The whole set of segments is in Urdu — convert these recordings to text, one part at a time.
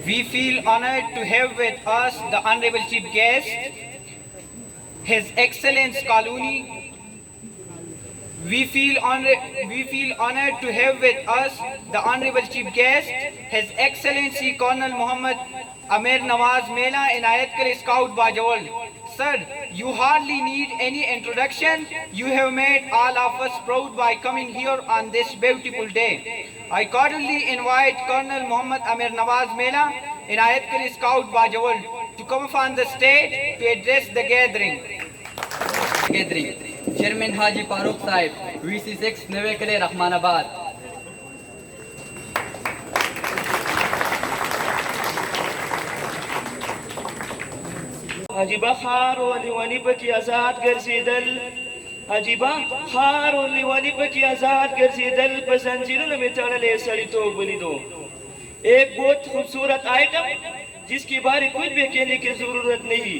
We feel honored to have with us the Honorable Chief Guest, His Excellence Kaluni. We feel honored to have with us the Honorable Chief Guest, His Excellency Colonel Muhammad Amir Nawaz Mela, Inayatkar Scout Bajawal. Sir, you hardly need any introduction. You have made all of us proud by coming here on this beautiful day. I cordially invite Colonel Muhammad Amir Nawaz Mela, Inayatkar Scout Bajawal, to come upon the stage to address the gathering. Chairman Haji Farooq Sahib, VC6 Nave Kale Rahmanabad. عجیبہ خار و لیوانی پکی آزاد گرزیدل عجیبہ خار و لیوانی پکی آزاد گرزیدل پسنجیروں میں تڑلے سڑی تو بلی دو ایک بہت خوبصورت آئٹم جس کی بارے کچھ بھی کہنے کی ضرورت نہیں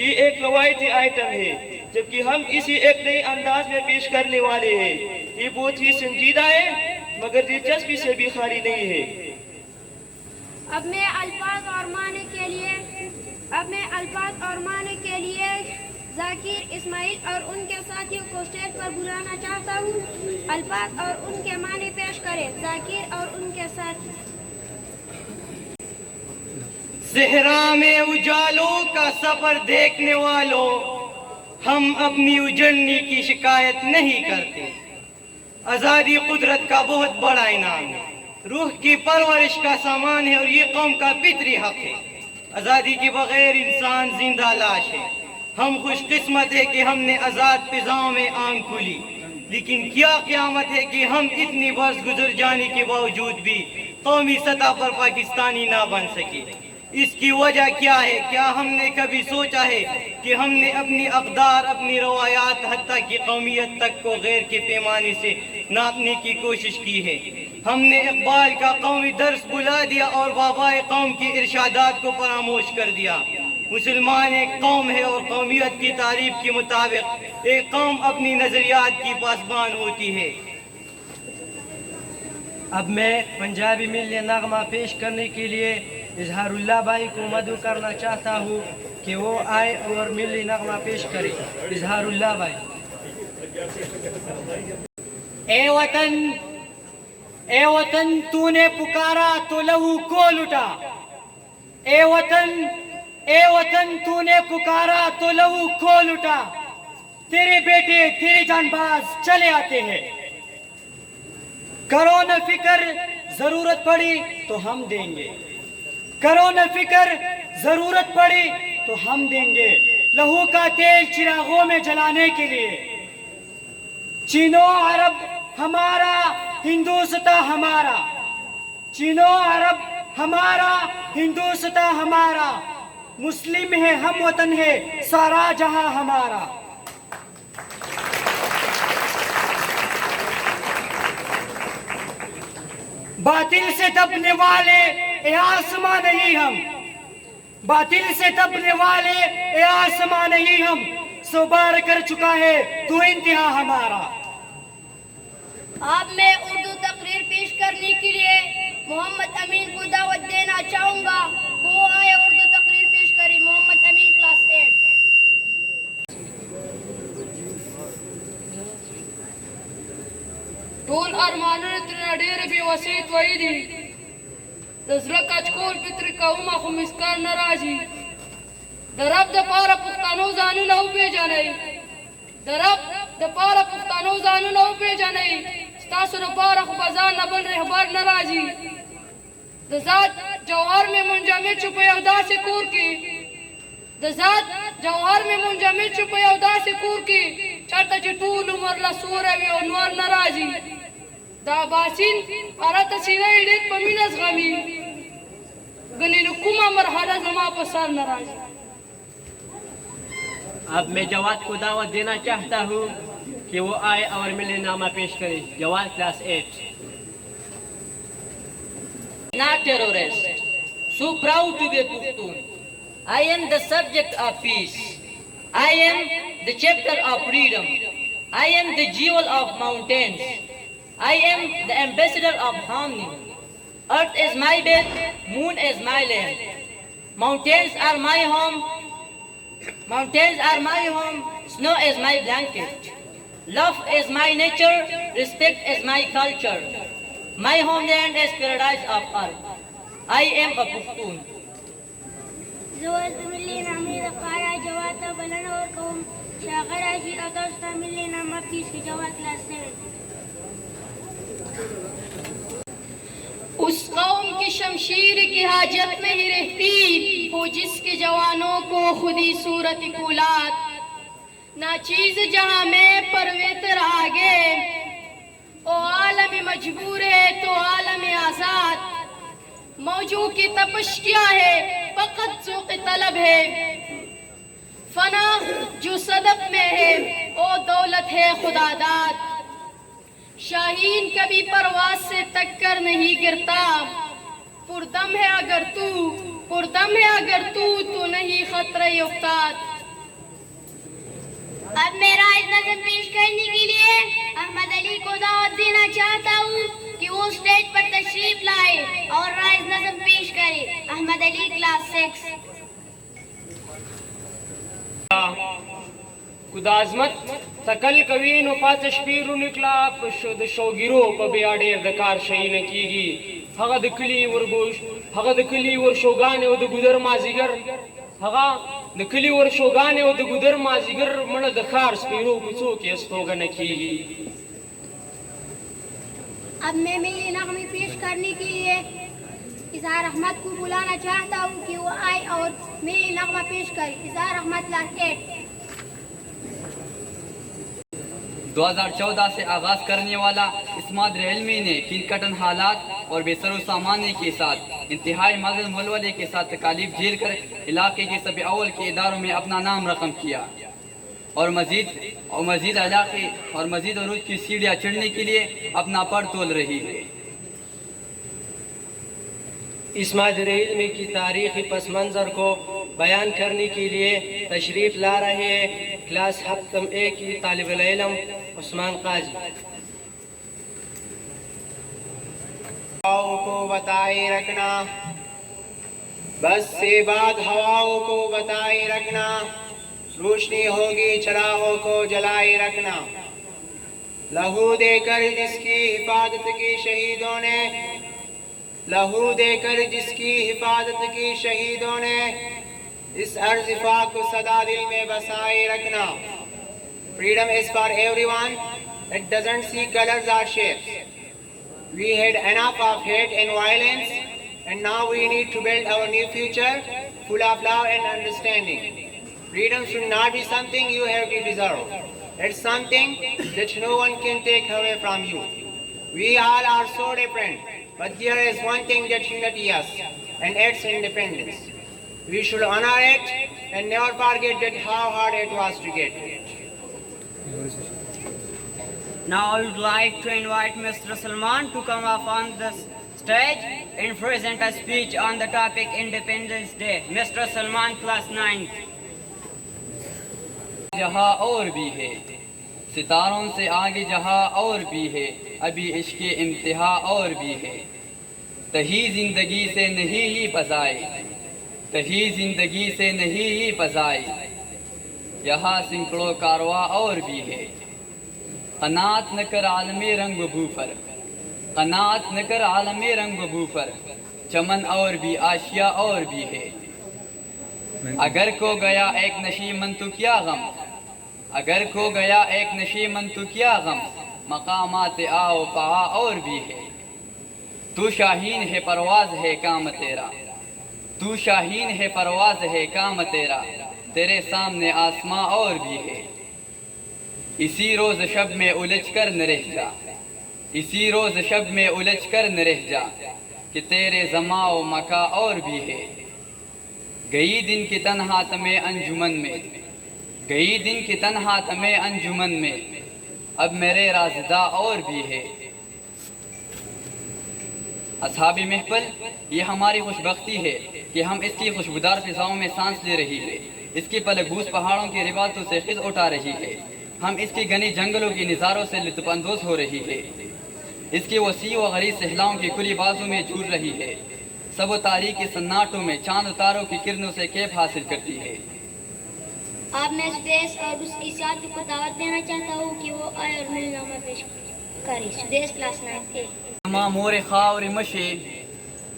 یہ ایک روایتی آئٹم ہے جبکہ ہم اسی ایک نئی انداز میں پیش کرنے والے ہیں یہ بہت ہی سنجیدہ ہے مگر دلچسپی سے بھی خالی نہیں ہے اب میں الفاظ اور معنی کے لیے ذاکر اسماعیل اور ان کے ساتھیوں کو اسٹیج پر بلانا چاہتا ہوں الفاظ اور ان کے معنی پیش کریں ذاکر اور ان کے ساتھی صحرا میں اجالوں کا سفر دیکھنے والوں ہم اپنی اجڑنے کی شکایت نہیں کرتے آزادی قدرت کا بہت بڑا انعام ہے روح کی پرورش کا سامان ہے اور یہ قوم کا فطری حق ہے آزادی کے بغیر انسان زندہ لاش ہے ہم خوش قسمت ہے کہ ہم نے آزاد فضاؤں میں آنکھ کھولی لیکن کیا قیامت ہے کہ ہم اتنی برس گزر جانے کے باوجود بھی قومی سطح پر پاکستانی نہ بن سکے اس کی وجہ کیا ہے کیا ہم نے کبھی سوچا ہے کہ ہم نے اپنی اقدار اپنی روایات حتیٰ کی قومیت تک کو غیر کے پیمانے سے ناپنے کی کوشش کی ہے ہم نے اقبال کا قومی درس بلا دیا اور بابائے قوم کی ارشادات کو فراموش کر دیا مسلمان ایک قوم ہے اور قومیت کی تعریف کے مطابق ایک قوم اپنی نظریات کی پاسبان ہوتی ہے اب میں پنجابی ملی نغمہ پیش کرنے کے لیے اظہار اللہ بھائی کو مدعو کرنا چاہتا ہوں کہ وہ آئے اور ملی نغمہ پیش کرے اظہار اللہ بھائی اے وطن تو نے پکارا تو لہو کھول اٹھا اے وطن تو نے پکارا تو لہو کھول اٹھا تیرے بیٹے تیرے جان باز چلے آتے ہیں کرو نہ فکر ضرورت پڑی تو ہم دیں گے کرو نہ فکر ضرورت پڑی تو ہم دیں گے لہو کا تیل چراغوں میں جلانے کے لیے چینو عرب ہمارا ہندوستاں ہمارا چینو عرب ہمارا ہندوستاں ہمارا مسلم ہے ہم وطن ہے سارا جہاں ہمارا باطل سے دبنے والے اے آسمان نہیں ہم باطل سے دبنے والے اے آسمان نہیں ہم سو بار کر چکا ہے تو انتہا ہمارا اب میں اردو تقریر پیش کرنے کے لیے محمد امین کو دعوت دینا چاہوں گا وہ آئے اردو تقریر پیش کرے محمد امین کلاس 8 ټول ارمانونه ترنه ډېر بې وسیط وایي دي د زړه کچکول فطرې کومه خو مسکار نه راځي د رب دپاره پښتنو ځانونه وپېژنئ د رب دپاره پښتنو ځانونه وپېژنئ ستاسو دپاره خو به ځان نه بل رهبر نه راځي د ذات جوهر مې منجمد شو په یو داسې کور کې د ذات جوهر مې منجمد شو په یو داسې کور کې چېرته چې ټول عمر له سوری وي او نور نه راځي دا باسین ارته سینه یې ډېر په مینه زغمي ګنې نو کومه مرحله زما په سر نه راځي اب میں جواد کو دعوت دینا چاہتا ہوں کہ وہ آئے اور ملے نامہ پیش کرے جواد class 8 Not terrorist. So proud to be Pushtun. I am the subject of peace. I am the chapter of freedom. I am the jewel of mountains. I am the ambassador of harmony. Earth is my bed, moon is my land. Mountains are my home. Mountains are my home, snow is my blanket. Love is my nature, respect is my culture. My homeland is paradise of earth. I am a Pushtun. زوجت ملي نعمي ذقارا جواتا بلنا ورقهم شاغرا جي أدوستا ملي نعمة بيس في جوات لاسنين. اس قوم کی شمشیر کی حاجت نہیں رہتی وہ جس کے جوانوں کو خودی صورت کولات نہ چیز جہاں میں پرویتر آگے او عالم مجبور ہے تو عالم آزاد موجوں کی تپش کیا ہے فقط ذوق طلب ہے فنا جو صدق میں ہے او دولت ہے خدا داد شاہین کبھی پرواز سے ٹکر نہیں گرتا پردم ہے اگر تو نہیں خطرہ افتاد اب میں رائز نظم پیش کرنے کے لیے احمد علی کو دعوت دینا چاہتا ہوں کہ وہ اسٹیج پر تشریف لائے اور رائز نظم پیش کرے. احمد علی کلاس 6. کدازمت تکل کوین و پاتش پیرو نکلا پشد شوگیرو پا بیاڑیر دکار شہین کیگی ہگا دکلی ورگوش ہگا دکلی ور شوگانے و دگودر مازیگر ہگا دکلی ور شوگانے و دگودر مازیگر من دکار سپیرو کچو کی استوگا نکیگی. اب میں ملی نغمی پیش کرنے کے لیے اظہار احمد کو بلانا چاہتا ہوں کہ وہ آئے اور ملی نغمہ پیش کرے. اظہار احمد کلاس 8. 2014 سے آغاز کرنے والا اس مادر علمی نے کٹن حالات اور بے سر و سامانے کے ساتھ انتہائی مغرب ملولے کے ساتھ تکالیف جھیل کر علاقے کے سب اول کے اداروں میں اپنا نام رقم کیا اور مزید علاقے اور مزید عروج کی سیڑھیاں چڑھنے کے لیے اپنا پر تول رہی ہے. اس مادر علمی کی تاریخی پس منظر کو بیان کرنے کے لیے تشریف لا رہے ہیں کلاس ہفتم اے کی طالب العلم عثمان قاضی. ہواؤں کو بتائے رکھنا بس سے بعد ہواؤں کو بتائے رکھنا روشنی ہوگی چراغوں کو جلائے رکھنا لہو دے کر جس کی حفاظت کی شہیدوں نے لہو دے کر جس کی حفاظت کی شہیدوں نے اس عرض پاک کو صدا دل میں بسائے رکھنا. Freedom is for everyone. It doesn't see colors or shapes. We had enough of hate and violence, and now we need to build our new future full of love and understanding. Freedom should not be something you have to deserve. It's something that no one can take away from you. We all are so different, but there is one thing that unites us, and it's independence. We should honor it and never forget that how hard it was to get it. Now I would like to invite Mr. Salman to come up on the stage and present a speech on the topic Independence Day. Mr. Salman, class 9. جہاں اور بھی ہے ستاروں سے آگے جہاں اور بھی ہے ابھی عشق انتہا اور بھی ہے تہی زندگی سے نہیں ہی پسائے تہی زندگی سے نہیں ہی پسائے یہاں سینکڑوں کارواں اور بھی ہے قناعت نہ کر عالم رنگ بو پر قناعت نہ کر عالم رنگ بو پر چمن اور بھی آشیاء اور بھی ہے اگر کو گیا ایک نشیمن تو کیا غم اگر کو گیا ایک نشیمن تو کیا غم مقامات آؤ پہا اور بھی ہے تو شاہین ہے پرواز ہے کام تیرا تو شاہین ہے پرواز ہے کام تیرا تیرے سامنے آسماں اور بھی ہے اسی روز شب میں الجھ کر نہ رہ جا اسی روز شب میں الجھ کر نہ رہ جا کہ تیرے زماں و مکا اور بھی ہے گئی دن کی تنہا تمہیں انجمن میں گئی دن کی تنہا تمہیں انجمن میں اب میرے رازدہ اور بھی ہے اصحاب محفل یہ ہماری خوش بختی ہے کہ ہم اس کی خوشبودار فضاؤں میں سانس لے رہی ہے اس کی پلگوس پہاڑوں کے رباطوں سے خز اٹھا رہی ہے ہم اس کی گھنی جنگلوں کی نظاروں سے لطف اندوز ہو رہی ہے اس کے وسیع و غریب صحراؤں کی کھلی بازوں میں جھول رہی ہے، سب و تاریخی سناٹوں میں چاند و تاروں کی کرنوں سے کیف حاصل کرتی ہے۔ اب میں سدیش اور اس کی ساتھی کو دعوت دینا چاہتا ہوں کہ وہ آئے اور مل نامہ پیش کرے۔ سدیش کلاس 9A۔ زما مور خاور مشے،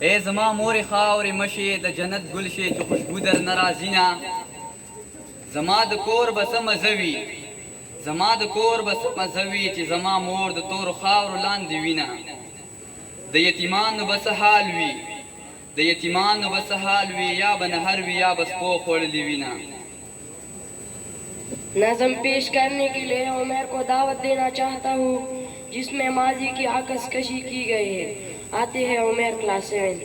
اے زما مور خاور مشے، د جنت گلشے چو خوشبو در نرازینا، زما د کور بسم زوی، زما د کور بسم زوی چې زما مور د تور خاور لاندې وینا، د یتیمانو بس حال وی، د یتیمانو بس حال وی، یا به نهر وی یا بس پو خوړلې وینا۔ نظم پیش کرنے کے لیے عمر کو دعوت دینا چاہتا ہوں جس میں ماضی کی عکس کشی کی گئی ہے۔ آتے ہیں عمر کلاس 7۔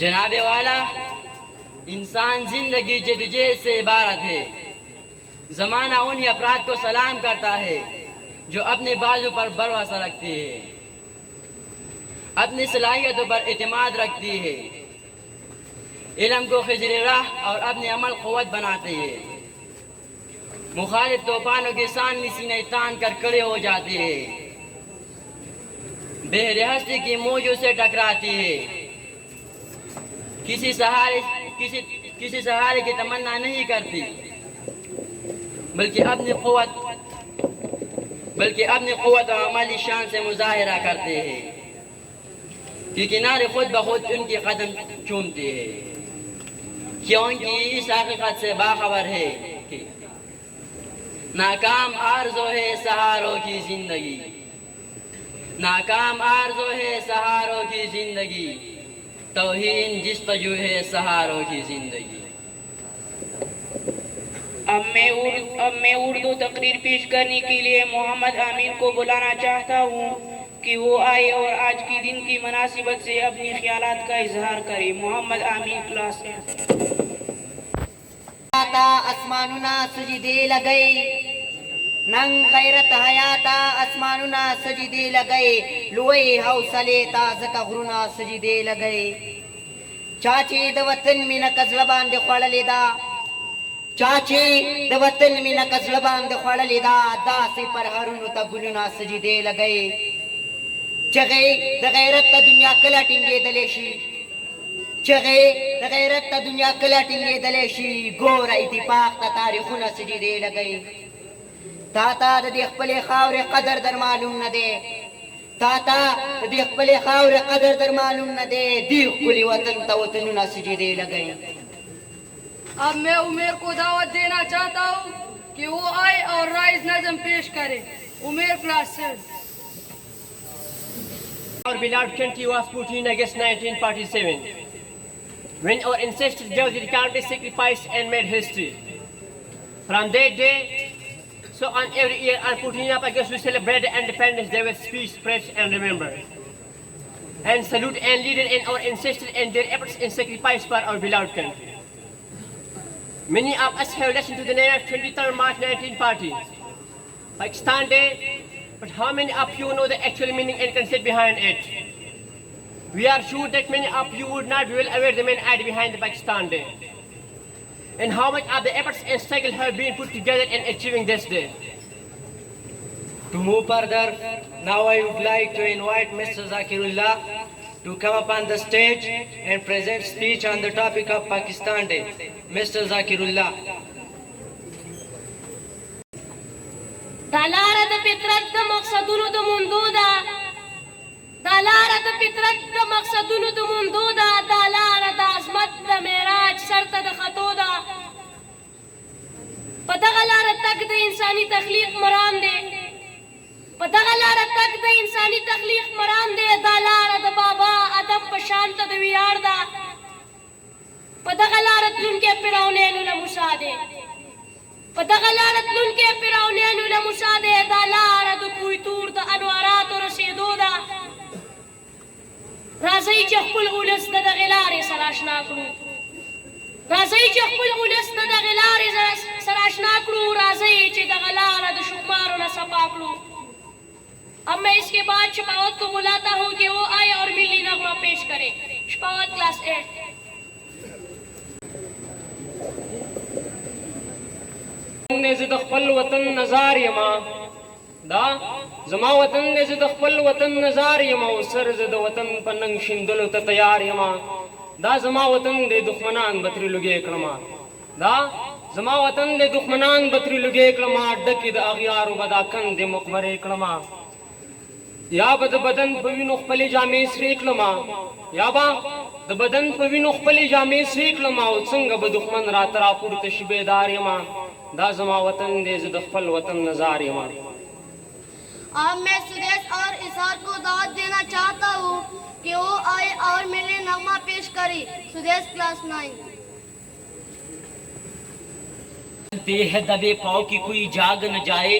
جناب والا، انسان زندگی جدوجہد سے عبارت ہے۔ زمانہ ان افراد کو سلام کرتا ہے جو اپنے بازو پر بھروسہ رکھتی ہے، اپنی صلاحیتوں پر اعتماد رکھتی ہے، علم کو خضر راہ اور اپنے عمل قوت بناتے ہیں، مخالف طوفانوں کے سامنے سینے تان کر کھڑے ہو جاتے ہیں، بحر ہستی کی موجوں سے ٹکراتی ہے، کسی سہارے کی تمنا نہیں کرتی، بلکہ اپنی قوت اور عملی شان سے مظاہرہ کرتے ہیں کہ کنارے خود بخود ان کی قدم چومتے ہیں، کیونکہ اس حقیقت سے باخبر ہے کہ ناکام آرزو ہے سہاروں کی زندگی، ناکام آرزو ہے سہاروں کی زندگی، توہین جستجو ہے سہاروں کی زندگی۔ اب میں اردو تقریر پیش کرنے کے لیے محمد امین کو بلانا چاہتا ہوں کہ وہ آئے اور آج کی دن کی مناسبت سے اپنی خیالات کا اظہار کرے۔ محمد امین کلاس 8۔ آسمانونا سجدے لگئے، ننگ غیرت حیاتا آسمانونا سجدے لگئے، لوئے حوصلے تا زکا غرونا سجدے لگئے، چاچے د وطن میں نکز لبان دے خوڑلے دا، چاچے د وطن میں نکز لبان دے خوڑلے دا، دا سے پر ہرونو تا گلونا سجدے لگئے، چغے د غیرت تا دنیا کلا ٹنگے دلیشی، چغے د غیرت تا دنیا کلا ٹنگے دلیشی، گورا اتفاق تا تاریخونا سجدے لگئے، تاتا دا دی خپل خاور قدر در معلوم نہ دے، تاتا دا دی خپل خاور قدر در معلوم نہ دے، دی خپل وطن تا وطنونا سجدے لگئے۔ اب میں عمر کو دعوت دینا چاہتا ہوں کہ وہ آئے اور رائز نظم پیش کرے۔ عمر class 7۔ Our beloved country was put in against 1947, when our ancestors gave the countless sacrifice and made history. From that day, so on every year on putting up against we celebrate the Independence Day with speech, praise and remember, and salute and lead in our ancestors and their efforts and sacrifice for our beloved country. Many of us have listened to the name of 23rd March 1940, Pakistan Day, but how many of you know the actual meaning and concept behind it? We are sure that many of you would not be well aware the main idea behind the Pakistan Day, and how much of the efforts and struggle have been put together in achieving this day. To move further, now I would like to invite Mr. Zakirullah to come upon the stage and present speech on the topic of Pakistan Day. Mr. Zakirullah. دلارة فطرت مقصدون ممدودة، دلارة فطرت مقصدون ممدودة، دلارة عظمت معراج سرت خطودا، پدغلارة تک د انسانی تخلیق مرام دے، پدغلارة تک د انسانی تخلیق مرام دے، دلارة بابا ادم پشانت د ویار دا، پدغلارة لن کے پراؤنین لمسا دے، پدغلارة لن کے پراؤنین لمسا دے، دلارة کوئی تور دا انوارات رسیدو دا، رازی چه خپل غلس دا غلار سراشنا کرو، رازی چه خپل غلس دا غلار سراشنا کرو، رازی چه دا غلار دا شکمارو نصفا کرو۔ اب میں اس کے بعد شفاوت کو بلاتا ہوں کہ وہ آئے اور ملی نغمہ پیش کرے۔ شفاوت کلاس 8۔ وطن دے زد خپل وطن نزار یما دا زما وطن دے زد خپل وطن نزار یما او سر زد وطن پننګ شیندلو ته تیار یما دا زما وطن دے دښمنان بتری لګې کړما دا زما وطن دے دښمنان بتری لګې کړما ډکې د اغیارو بدا کندې مقبرې کړما یا به د بدن په وینو خپلې جامې سرې کړما یا به د بدن په وینو خپلې جامې سرې کړما او څنګه به دښمن راته راپورته شي بیدار یما دا زما وطن دے زه د خپل وطن نزار یما اب میں سدیش اور اظہار کو دعوت دینا چاہتا ہوں کہ وہ آئے اور میرے نغمہ پیش کرے. سدیش کلاس 9. چلتے ہے دبے پاؤ کی کوئی جاگ نہ جائے،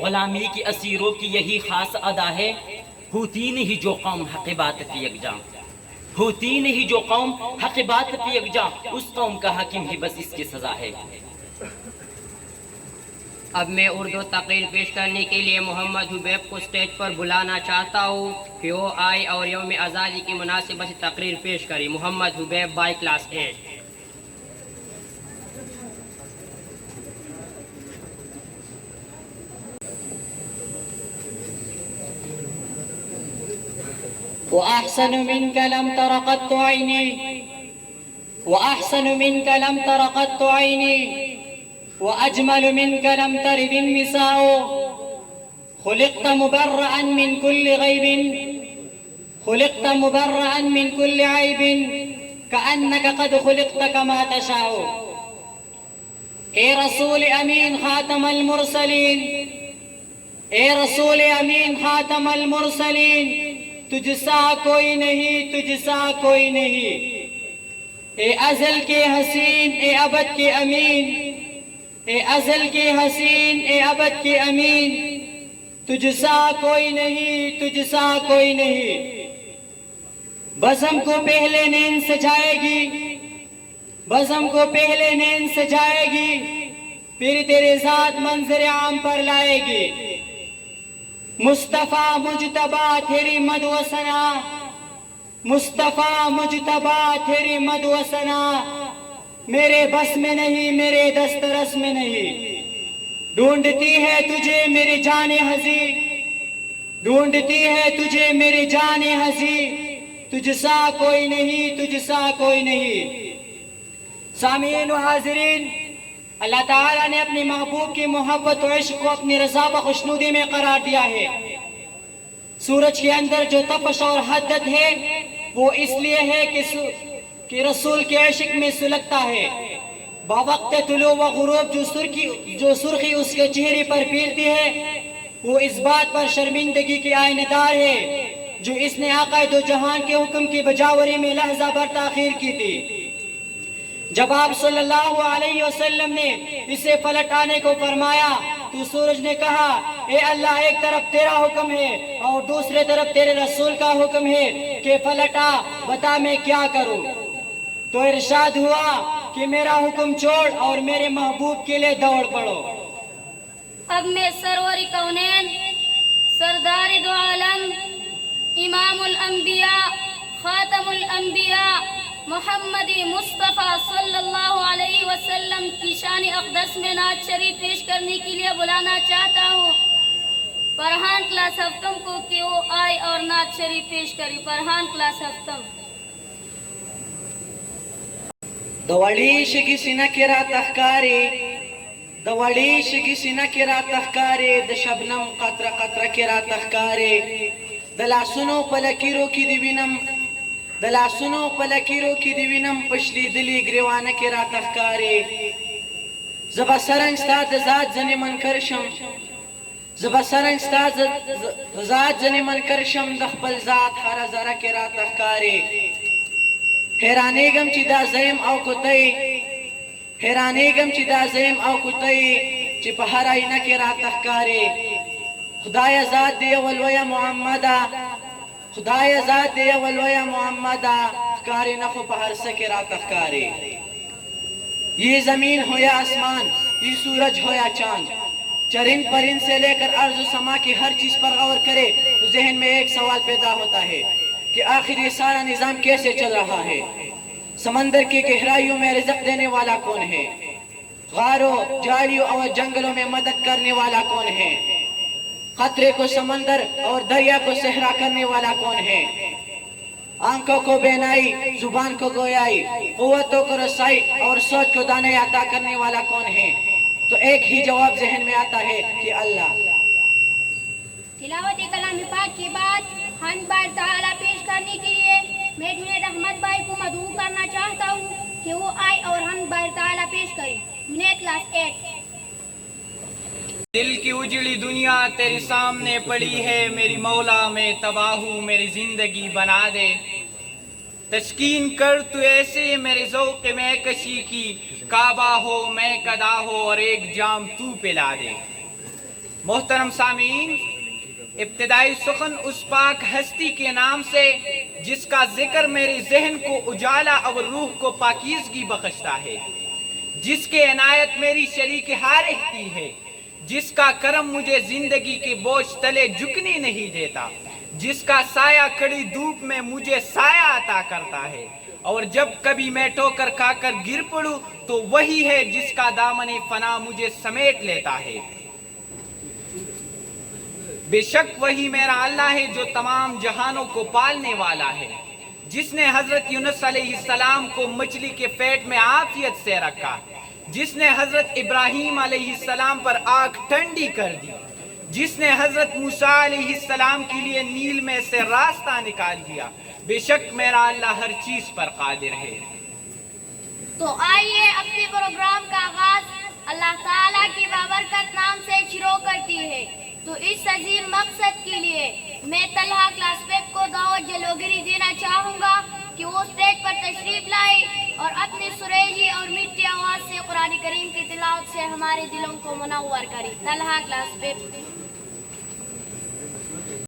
غلامی کی اسیروں کی یہی خاص ادا ہے. ہوتی نہیں جو قوم حق بات پہ یکجاں، ہوتی نہیں جو قوم حق بات پہ یکجاں، اس قوم کا حاکم ہی بس اس کی سزا ہے. اب میں اردو تقریر پیش کرنے کے لیے محمد حبیب کو اسٹیج پر بلانا چاہتا ہوں کہ وہ آئے اور یوم آزادی کی مناسبت سے تقریر پیش کرے. محمد حبیب بائی کلاس 8. وأحسن منك لم تر قط عيني، وأحسن منك لم تر قط عيني، وأجمل منك لم ترد النساء. خلقت مبرأ من كل غيب، خلقت مبرأ من كل عيب، كأنك قد خلقت كما تشاء. اے رسول امین خاتم المرسلین، اے رسول امین خاتم المرسلین، تجھ سا کوئی نہیں، تجھ سا کوئی نہیں. اے ازل کے حسین، اے ابد کے امین، اے ازل کے حسین، اے ابد کے امین، تجھ سا کوئی نہیں، تجھ سا کوئی نہیں. بزم کو پہلے نیند سجائے گی، بزم کو پہلے نیند سجائے گی، پھر تیرے ذات منظر عام پر لائے گی. مصطفیٰ مجتبہ تیری مد و ثنا، مصطفیٰ مجتبہ تیری مد و ثنا، میرے بس میں نہیں، میرے دسترس میں نہیں. ڈھونڈتی ہے تجھے میری جان ہنسی، ڈھونڈتی ہے تجھے میری جان ہنسی، تجھ سا کوئی نہیں، تجھ سا کوئی نہیں. سامعین و حاضرین، اللہ تعالیٰ نے اپنے محبوب کی محبت و عشق کو اپنی رضا و خوشنودی میں قرار دیا ہے. سورج کے اندر جو تپش اور حدت ہے وہ اس لیے ہے کہ رسول کے عشق میں سلگتا ہے. باوقت طلوع و غروب جو سرخی اس کے چہرے پر پھیلتی ہے وہ اس بات پر شرمندگی کی آئینہ دار ہے جو اس نے آقا دو جہان کے حکم کی بجاوری میں لحظہ بھر تاخیر کی تھی. جب آپ صلی اللہ علیہ وسلم نے اسے پلٹ آنے کو فرمایا تو سورج نے کہا اے اللہ، ایک طرف تیرا حکم ہے اور دوسرے طرف تیرے رسول کا حکم ہے کہ پلٹ آ، بتا میں کیا کروں. تو ارشاد ہوا کہ میرا حکم چھوڑ اور میرے محبوب کے لیے دوڑ پڑو. اب میں سرور کونین، سردار دو عالم، امام الانبیاء، خاتم الانبیاء محمد مصطفیٰ صلی اللہ علیہ وسلم کی شان اقدس میں نعت شریف پیش کرنے کے لیے بلانا چاہتا ہوں فرحان کلاس ہفتم کو کہ وہ آئے اور نعت شریف پیش کری. فرحان کلاس ہفتم. دوڑی شگی سینہ کرا تخکاری، دوڑی شگی سینہ کرا تخکاری، د شبنم قطرہ قطرہ کرا تخکاری. دلاسنو پلکیرو کی دیوینم، دلاسنو پلکیرو کی دیوینم، پشلی دلی گریوانہ کرا تخکاری. زبا سرنگ ستاد ذات زنی من کرشم، زبا سرنگ ستاد ذات زنی من کرشم، دخپل ذات خارا زرہ کرا تخکاری. حیرانیگم چی دا زیم او کتائی، حیرانیگم چی دا زیم او کتائی، چی پہرائی نکی را تخکاری. خدای ذات دے ولویا محمدہ، خدای ذات دے ولویا محمدہ، کاری نخو پہر سکی را تخکاری. یہ زمین ہو یا آسمان، یہ سورج ہو یا چاند، چرند پرند سے لے کر ارض و سما کی ہر چیز پر غور کرے تو ذہن میں ایک سوال پیدا ہوتا ہے کہ آخر یہ سارا نظام کیسے چل رہا ہے؟ سمندر کی گہرائیوں میں رزق دینے والا کون ہے؟ غاروں جھاڑیوں اور جنگلوں میں مدد کرنے والا کون ہے؟ خطرے کو سمندر اور دریا کو صحرا کرنے والا کون ہے؟ آنکھوں کو بینائی، زبان کو گویائی، قوتوں کو رسائی اور سوچ کو دانائی عطا کرنے والا کون ہے؟ تو ایک ہی جواب ذہن میں آتا ہے کہ اللہ۔ تلاوت کلام پاک کے بعد ہم بار تعالیٰ پیش کرنے کے لیے میں جنید احمد بھائی کو مدعو کرنا چاہتا ہوں کہ وہ آئے اور ہم بار تعالیٰ پیش کریں۔ جنید کلاس 8۔ دل کی اجڑی دنیا تیرے سامنے پڑی ہے، میری مولا میں تباہ ہوں، میری زندگی بنا دے۔ تسکین کر تو ایسے میرے ذوق میں کشی کی، کعبہ ہو میں قدا ہو اور ایک جام تو پلا دے۔ محترم سامعین، ابتدائی سخن اس پاک ہستی کے نام سے جس کا ذکر میرے ذہن کو اجالا اور روح کو پاکیزگی بخشتا ہے، جس کے عنایت میری شریک ہار رہتی ہے، جس کا کرم مجھے زندگی کے بوجھ تلے جھکنے نہیں دیتا، جس کا سایہ کڑی دھوپ میں مجھے سایہ عطا کرتا ہے، اور جب کبھی میں ٹھوکر کھا کر گر پڑوں تو وہی ہے جس کا دامن فنا مجھے سمیٹ لیتا ہے۔ بے شک وہی میرا اللہ ہے جو تمام جہانوں کو پالنے والا ہے، جس نے حضرت یونس علیہ السلام کو مچھلی کے پیٹ میں عافیت سے رکھا، جس نے حضرت ابراہیم علیہ السلام پر آگ ٹھنڈی کر دی، جس نے حضرت موسیٰ علیہ السلام کے لیے نیل میں سے راستہ نکال دیا۔ بے شک میرا اللہ ہر چیز پر قادر ہے۔ تو آئیے اپنے پروگرام کا آغاز اللہ تعالیٰ کی بابرکت نام سے شروع کرتی ہے۔ تو اس عظیم مقصد کے لیے میں طلحہ کلاس 5 کو دعوت جلوگری دینا چاہوں گا کہ وہ اسٹیج پر تشریف لائے اور اپنی سریلی اور میٹھی آواز سے قرآن کریم کی تلاوت سے ہمارے دلوں کو منور کرے۔ طلحہ کلاس 5۔